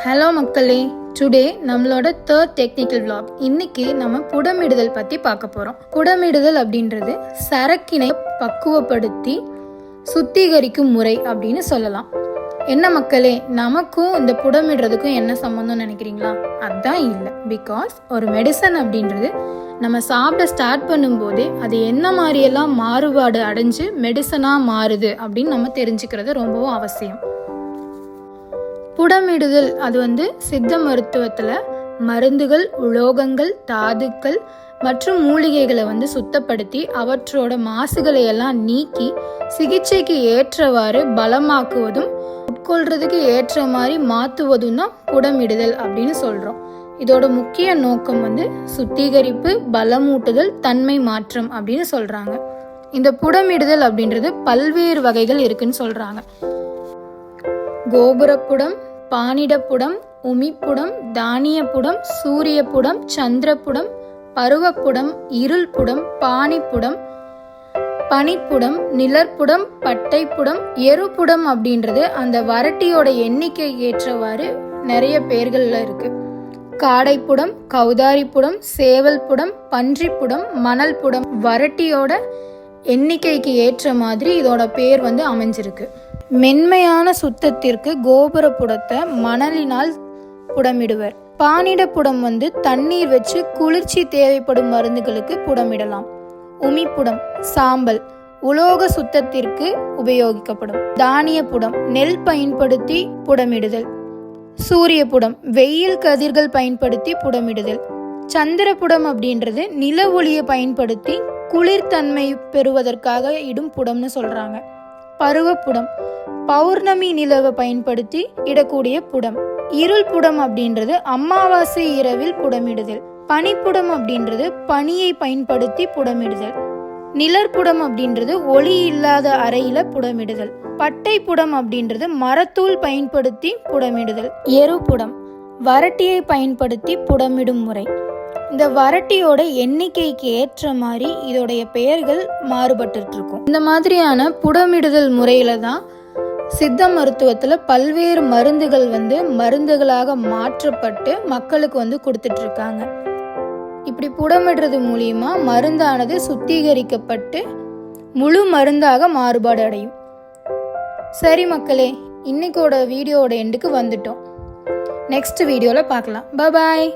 Hello மக்களே, today நம்மளோட third technical vlog. இன்னைக்கு நம்ம புடமிடுதல் பற்றி பார்க்க போகிறோம். புடமிடுதல் அப்படின்றது சரக்கினை பக்குவப்படுத்தி சுத்திகரிக்கும் முறை அப்படின்னு சொல்லலாம். என்ன மக்களே, நமக்கும் இந்த புடமிடுறதுக்கும் என்ன சம்மந்தம் நினைக்கிறீங்களா? அதுதான் இல்லை. பிகாஸ் ஒரு மெடிசன் அப்படின்றது நம்ம சாப்பிட ஸ்டார்ட் பண்ணும்போதே அது என்ன மாதிரியெல்லாம் மாறுபாடு அடைஞ்சு மெடிசனாக மாறுது அப்படின்னு நம்ம தெரிஞ்சுக்கிறது ரொம்பவும் அவசியம். புடமிடுதல் அது சித்த மருத்துவத்தில் மருந்துகள், உலோகங்கள், தாதுக்கள் மற்றும் மூலிகைகளை சுத்தப்படுத்தி அவற்றோட மாசுகளை எல்லாம் நீக்கி சிகிச்சைக்கு ஏற்றவாறு பலமாக்குவதும் உட்கொள்றதுக்கு ஏற்ற மாதிரி மாற்றுவதும் தான் புடமிடுதல் அப்படின்னு சொல்கிறோம். இதோட முக்கிய நோக்கம் சுத்திகரிப்பு, பலமூட்டுதல், தன்மை மாற்றம் அப்படின்னு சொல்கிறாங்க. இந்த புடமிடுதல் அப்படின்றது பல்வேறு வகைகள் இருக்குன்னு சொல்கிறாங்க. கோபுரப்புடம், பானிடப்புடம், உமிப்புடம், தானியப்புடம், சூரியப்புடம், சந்திரப்புடம், பருவப்புடம், இருள்புடம், பானிப்புடம், பனிப்புடம், நிழற்புடம், பட்டைப்புடம், எருப்புடம் அப்படின்றது அந்த வரட்டியோட எண்ணிக்கை ஏற்றவாறு நிறைய பேர்கள்ல இருக்கு. காடைப்புடம், கௌதாரிப்புடம், சேவல்புடம், பன்றிப்புடம், மணல்புடம் வரட்டியோட எண்ணிக்கைக்கு ஏற்ற மாதிரி இதோட பேர் அமைஞ்சிருக்கு. மென்மையான சுத்தத்திற்கு கோபுரப்புடத்தை மணலினால் புடமிடுவர். பானிடப்புடம் தண்ணீர் வச்சு குளிர்ச்சி தேவைப்படும் மருந்துகளுக்கு புடமிடலாம். உமிப்புடம் சாம்பல், உலோக சுத்தத்திற்கு உபயோகிக்கப்படும். தானியப்புடம் நெல் பயன்படுத்தி புடமிடுதல். சூரியப்புடம் வெயில் கதிர்கள் பயன்படுத்தி புடமிடுதல். சந்திரப்புடம் அப்படின்றது நில ஒளியை பயன்படுத்தி குளிர்தன்மை பெறுவதற்காக இடும் புடம்னு சொல்றாங்க. பருவப்புடம் பௌர்ணமி நிலவை பயன்படுத்தி இடக்கூடிய புடம். இருள் புடம் அப்படின்றது அமாவாசை இரவில் புடமிடுதல். பனிப்புடம் அப்படின்றது பனியை பயன்படுத்தி புடமிடுதல். நிழற்புடம் அப்படின்றது ஒளி இல்லாத அறையில புடமிடுதல். பட்டைப்புடம் அப்படின்றது மரத்தூள் பயன்படுத்தி புடமிடுதல். எருப்புடம் வரட்டியை பயன்படுத்தி புடமிடும் முறை. இந்த வரட்டியோட எண்ணிக்கைக்கு ஏற்ற மாதிரி இதோடைய பெயர்கள் மாறுபட்டு இருக்கும். இந்த மாதிரியான புடமிடுதல் முறையில தான் சித்த மருத்துவத்துல பல்வேறு மருந்துகள் மருந்துகளாக மாற்றப்பட்டு மக்களுக்கு கொடுத்துட்டு இருக்காங்க. இப்படி புடமிடுறது மூலியமா மருந்தானது சுத்திகரிக்கப்பட்டு முழு மருந்தாக மாறுபாடு அடையும். சரி மக்களே, இன்னைக்கோட வீடியோட எண்டுக்கு வந்துட்டோம். நெக்ஸ்ட் வீடியோல பார்க்கலாம். பாய்.